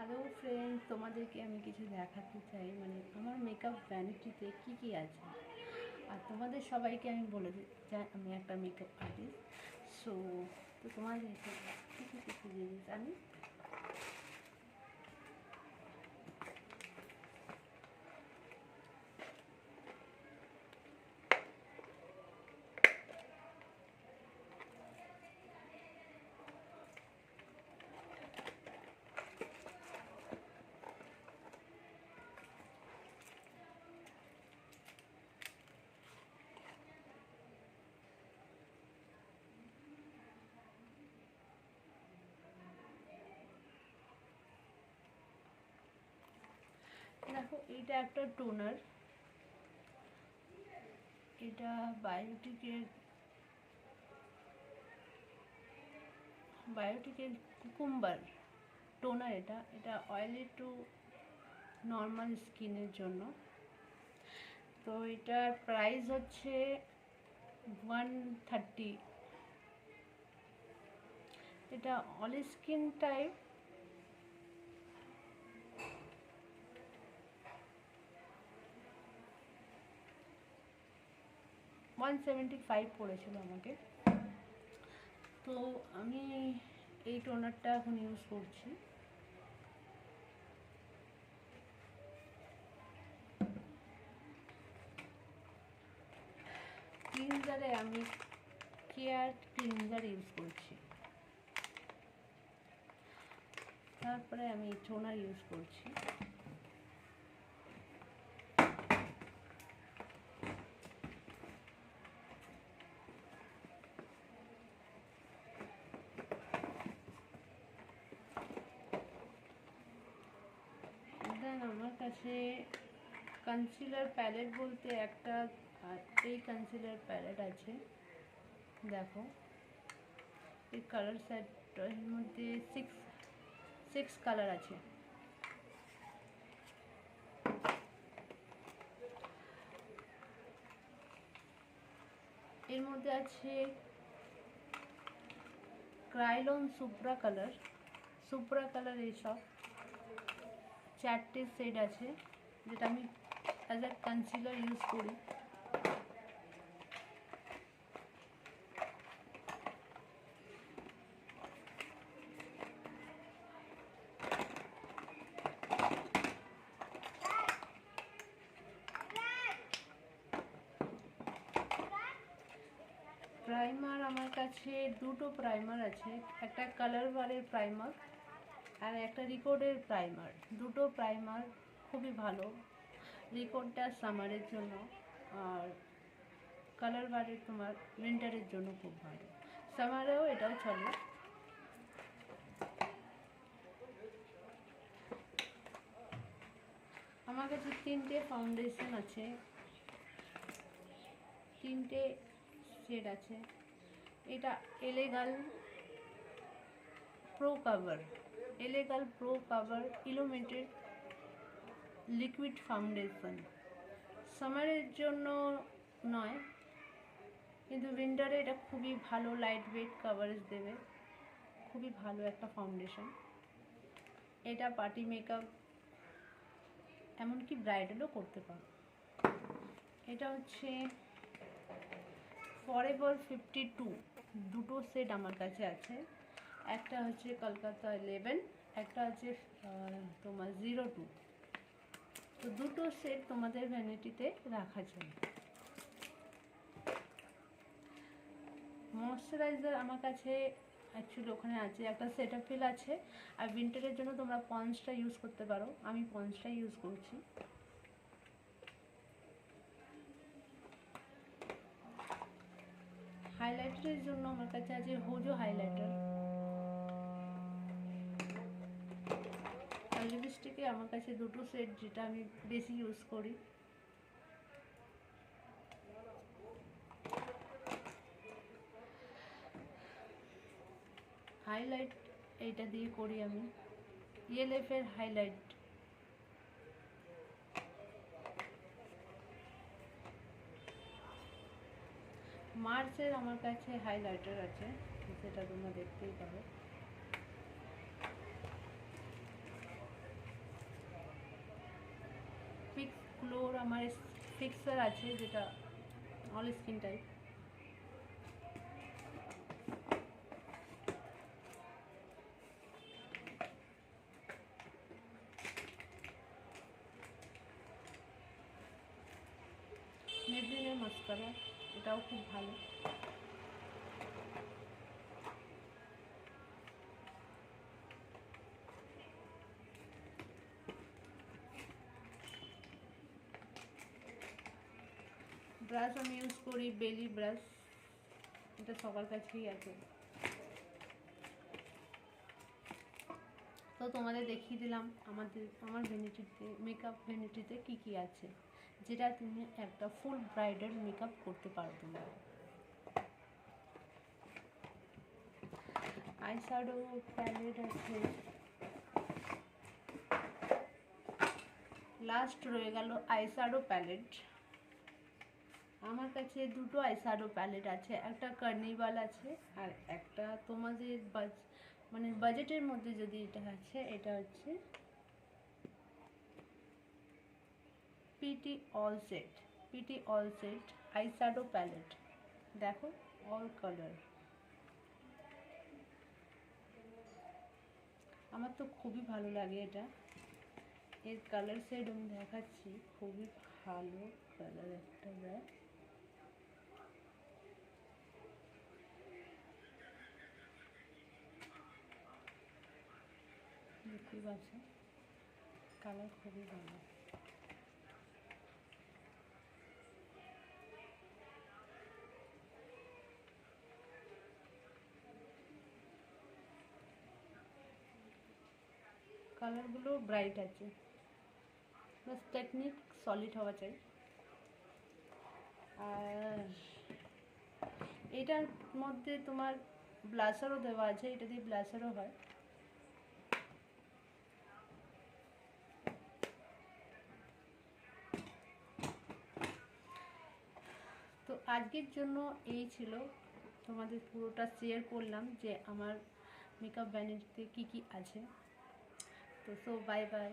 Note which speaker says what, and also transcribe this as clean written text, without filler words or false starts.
Speaker 1: Hello friend, তোমাদেরকে আমি কিছু দেখাতে চাই, মানে আমার মেকআপ ভ্যানিটিতে কি কি আছে। আর তোমাদের সবাইকে আমি বলে চাই আমি একটা মেকআপ আর্টিস্ট। সো তো তোমাদেরকে কিছু কিছু জিনিস আমি দেখো, এটা একটা টোনার, এটা বায়োটিকের কুকুম্বার টোনার। এটা এটা অয়েলি টু নর্মাল স্কিনের জন্য। তো এটার প্রাইস হচ্ছে 130। এটা অল স্কিন টাইপ। $175 পড়েছিল আমাকে। তো আমি এই টোনারটা এখন ইউজ করছি। ক্লিনজারে আমি কেয়ার ক্লিনজার ইউজ করছি। তারপরে আমি টোনার ইউজ করছি। দেন আমার কাছে কনসিলার প্যালেট বলতে একটা এই কনসিলার প্যালেট আছে। দেখো, এই কালার সেটের মধ্যে সিক্স কালার আছে। এর মধ্যে আছে ক্রাইলন সুপ্রা কালার এইসব 4টে শেড আছে, যেটা আমি অ্যাজ আ কনসিলার ইউজ করি। প্রাইমার আমার কাছে দুটো প্রাইমার আছে, একটা কালার বারের প্রাইমার আর একটা রিকোডের প্রাইমার। দুটো প্রাইমার খুবই ভালো। রিকোডটা সামারের জন্য, আর কালার বারের তোমার উইন্টারের জন্য খুব ভালো। সামারেও এটাও চলে। আমার কাছে 3টে ফাউন্ডেশন আছে, 3টে শেড আছে। এটা L A Girl pro cover illuminated liquid foundation. সামারের জন্য নয়, কিন্তু উইন্টারে এটা খুবই ভালো লাইট ওয়েট কাভারেজ দেবে। খুবই ভালো একটা ফাউন্ডেশন। এটা পার্টি মেকআপ, এমনকি ব্রাইডালও করতে পারো। এটা হচ্ছে ফরএভার 52। দুটো সেট আমার কাছে আছে। একটা হচ্ছে কলকাতা 11, একটা হচ্ছে তোমার 02। তো দুটো সেট তোমাদের ভ্যানিটিতে রাখা যায়। ময়শ্চারাইজার আমার কাছে অ্যাকচুয়ালি ওখানে আছে, একটা সেটাফিল আছে। আর উইন্টারের জন্য তোমরা পন্সটা ইউজ করতে পারো, আমি পন্সটা ইউজ করছি। হাইলাইটারের জন্য আমার কাছে আছে হোজো হাইলাইটার। আর লিপস্টিকে আমার কাছে দুটো সেট, যেটা আমি বেশি ইউজ করি। হাইলাইট এইটা দিয়ে করি আমি, ইএলএফের হাইলাইট। মার্চের আমার কাছে হাইলাইটার আছে, সেটা তোমরা দেখতেই পারো। গ্লোর আমার ফিক্সার আছে, যেটা অল স্কিন টাইপ। মেবলিনের মাস্কারা, এটাও খুব ভালো। ব্রাশ আমি ইউজ করি বেলি ব্রাশ, এটা সবার কাছেই আছে। তো তোমাদের দেখিয়ে দিলাম আমার ভ্যানিটিতে, মেকআপ ভ্যানিটিতে কী কী আছে, যেটা তুমি একটা ফুল ব্রাইডাল মেকআপ করতে পারবে না। আইশ্যাডো প্যালেট আছে, লাস্ট রয়ে গেল আইশ্যাডো প্যালেট। আমার কাছে দুটো আইশ্যাডো প্যালেট আছে, একটা কার্নিভাল আছে আর একটা তোমাদের মানে বাজেটের মধ্যে যদি এটা আছে, এটা হচ্ছে PT all set eyeshadow palette. দেখো অল কালার, আমার তো খুবই ভালো লাগে এটা। এর কালার শেড আমি দেখাচ্ছি, খুবই ভালো কালার একটা দেয়। দেখতেই পাচ্ছ, কালার খুবই ভালো। কালারগুলো ব্রাইট আছে, বাস টেকনিক সলিড হওয়া চাই। আর এটার মধ্যে তোমার ব্লাশারও দেওয়া আছে, এটা দিয়ে ব্লাশারও হয়। তো আজকের জন্য এই ছিল, তোমাদের পুরোটা শেয়ার করলাম যে আমার মেকআপ ভ্যানিটিতে কী কী আছে। তো বাই বাই।